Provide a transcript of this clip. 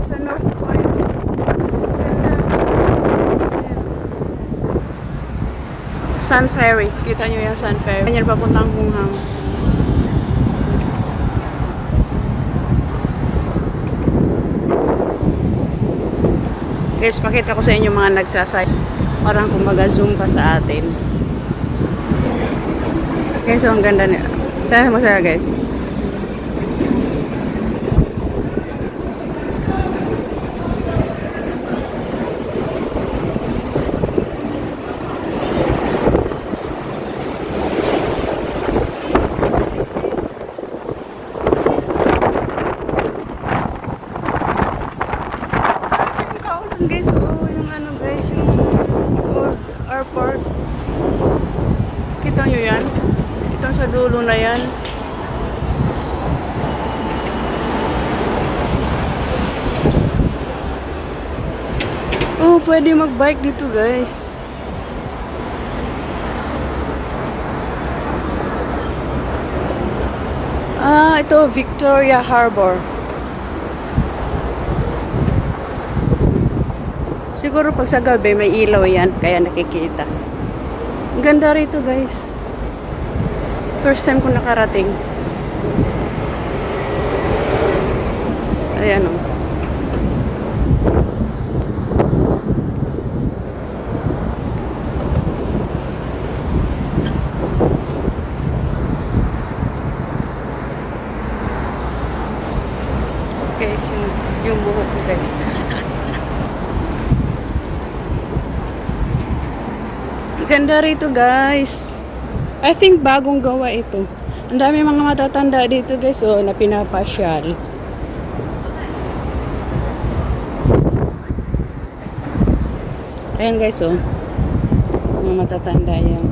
sa North Point. Ganda. Sun Ferry. Kita nyo yung Sun Ferry. Ganyan papuntang Hunghang. Guys, pakita ko sa inyo mga nagsasay. Parang kumbaga zoom pa sa atin. Guys, so ang ganda niya. Tignan mo siya, guys. Guys, oh, yung ano guys, yung airport. Kita nyo yan? Ito sa dulo na yan. Oh, pwede mag-bike dito guys. Ah, ito Victoria Harbor. Siguro pag sa gabi may ilaw yan, kaya nakikita. Ang ganda rito guys. First time ko nakarating. Ayan o. Guys, yung buhok ko guys. Ganda rito guys. I think bagong gawa ito. Ang dami mga matatanda dito guys, oh, na pinapasyal. Ayan guys, oh. Mga matatanda yan.